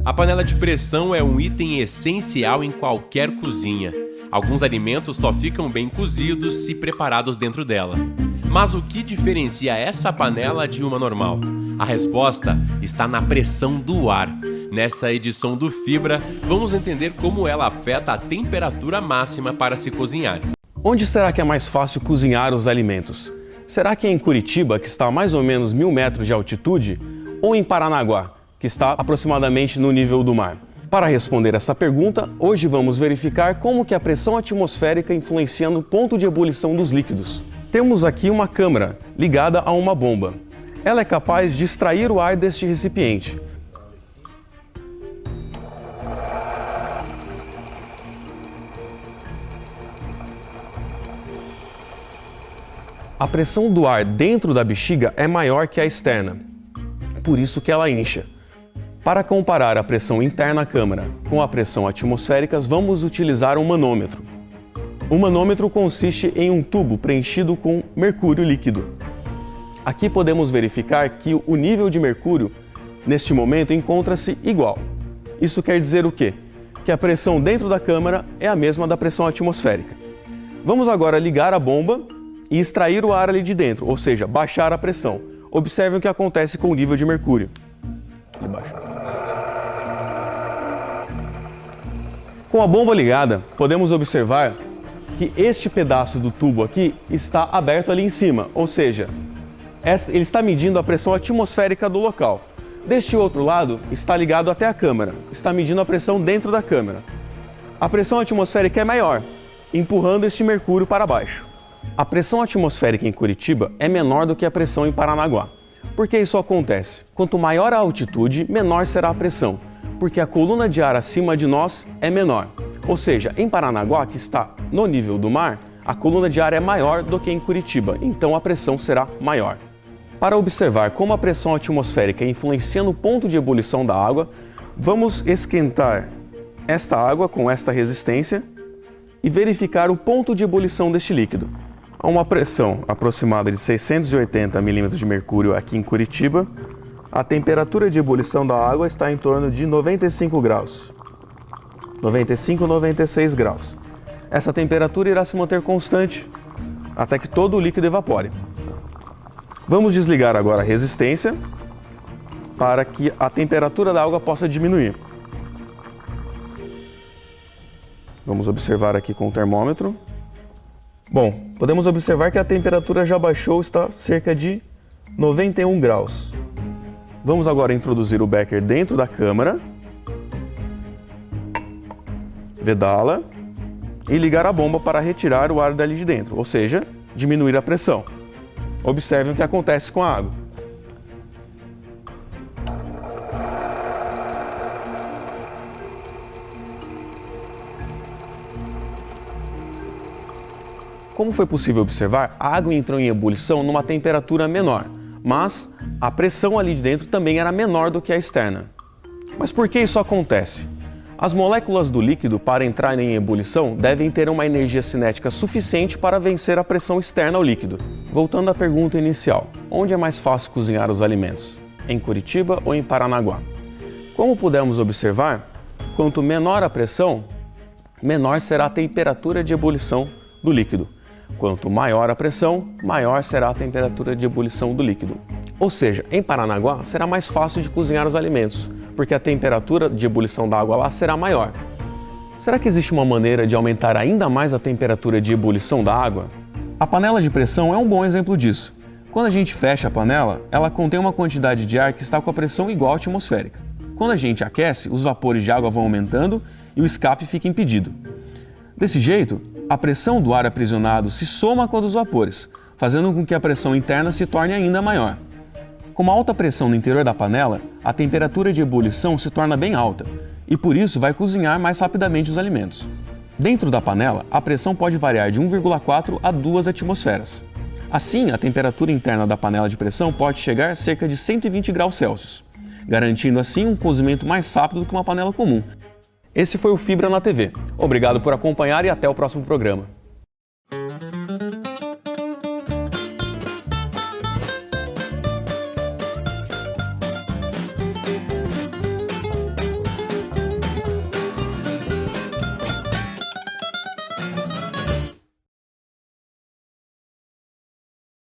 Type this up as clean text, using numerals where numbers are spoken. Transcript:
A panela de pressão é um item essencial em qualquer cozinha. Alguns alimentos só ficam bem cozidos se preparados dentro dela. Mas o que diferencia essa panela de uma normal? A resposta está na pressão do ar. Nessa edição do Fibra, vamos entender como ela afeta a temperatura máxima para se cozinhar. Onde será que é mais fácil cozinhar os alimentos? Será que é em Curitiba, que está a mais ou menos 1.000 metros de altitude, ou em Paranaguá, que está aproximadamente no nível do mar? Para responder essa pergunta, hoje vamos verificar como que a pressão atmosférica influencia no ponto de ebulição dos líquidos. Temos aqui uma câmara ligada a uma bomba. Ela é capaz de extrair o ar deste recipiente. A pressão do ar dentro da bexiga é maior que a externa, por isso que ela incha. Para comparar a pressão interna à câmara com a pressão atmosférica, vamos utilizar um manômetro. O manômetro consiste em um tubo preenchido com mercúrio líquido. Aqui podemos verificar que o nível de mercúrio, neste momento, encontra-se igual. Isso quer dizer o quê? Que a pressão dentro da câmara é a mesma da pressão atmosférica. Vamos agora ligar a bomba e extrair o ar ali de dentro, ou seja, baixar a pressão. Observem o que acontece com o nível de mercúrio. Ele baixa. Com a bomba ligada, podemos observar que este pedaço do tubo aqui está aberto ali em cima, ou seja, ele está medindo a pressão atmosférica do local. Deste outro lado, está ligado até a câmara, está medindo a pressão dentro da câmara. A pressão atmosférica é maior, empurrando este mercúrio para baixo. A pressão atmosférica em Curitiba é menor do que a pressão em Paranaguá. Por que isso acontece? Quanto maior a altitude, menor será a pressão, porque a coluna de ar acima de nós é menor. Ou seja, em Paranaguá, que está no nível do mar, a coluna de ar é maior do que em Curitiba, então a pressão será maior. Para observar como a pressão atmosférica influencia no ponto de ebulição da água, vamos esquentar esta água com esta resistência e verificar o ponto de ebulição deste líquido. A uma pressão aproximada de 680 milímetros de mercúrio aqui em Curitiba, a temperatura de ebulição da água está em torno de 95 graus. 95, 96 graus. Essa temperatura irá se manter constante até que todo o líquido evapore. Vamos desligar agora a resistência para que a temperatura da água possa diminuir. Vamos observar aqui com o termômetro. Bom, podemos observar que a temperatura já baixou, está cerca de 91 graus. Vamos agora introduzir o becker dentro da câmara, vedá-la e ligar a bomba para retirar o ar dali de dentro, ou seja, diminuir a pressão. Observem o que acontece com a água. Como foi possível observar, a água entrou em ebulição numa temperatura menor, mas a pressão ali de dentro também era menor do que a externa. Mas por que isso acontece? As moléculas do líquido, para entrarem em ebulição, devem ter uma energia cinética suficiente para vencer a pressão externa ao líquido. Voltando à pergunta inicial, onde é mais fácil cozinhar os alimentos? Em Curitiba ou em Paranaguá? Como pudemos observar, quanto menor a pressão, menor será a temperatura de ebulição do líquido. Quanto maior a pressão, maior será a temperatura de ebulição do líquido. Ou seja, em Paranaguá será mais fácil de cozinhar os alimentos, porque a temperatura de ebulição da água lá será maior. Será que existe uma maneira de aumentar ainda mais a temperatura de ebulição da água? A panela de pressão é um bom exemplo disso. Quando a gente fecha a panela, ela contém uma quantidade de ar que está com a pressão igual à atmosférica. Quando a gente aquece, os vapores de água vão aumentando e o escape fica impedido. Desse jeito, a pressão do ar aprisionado se soma com a dos vapores, fazendo com que a pressão interna se torne ainda maior. Com uma alta pressão no interior da panela, a temperatura de ebulição se torna bem alta e por isso vai cozinhar mais rapidamente os alimentos. Dentro da panela, a pressão pode variar de 1,4 a 2 atmosferas. Assim, a temperatura interna da panela de pressão pode chegar a cerca de 120 graus Celsius, garantindo assim um cozimento mais rápido do que uma panela comum. Esse foi o Fibra na TV. Obrigado por acompanhar e até o próximo programa.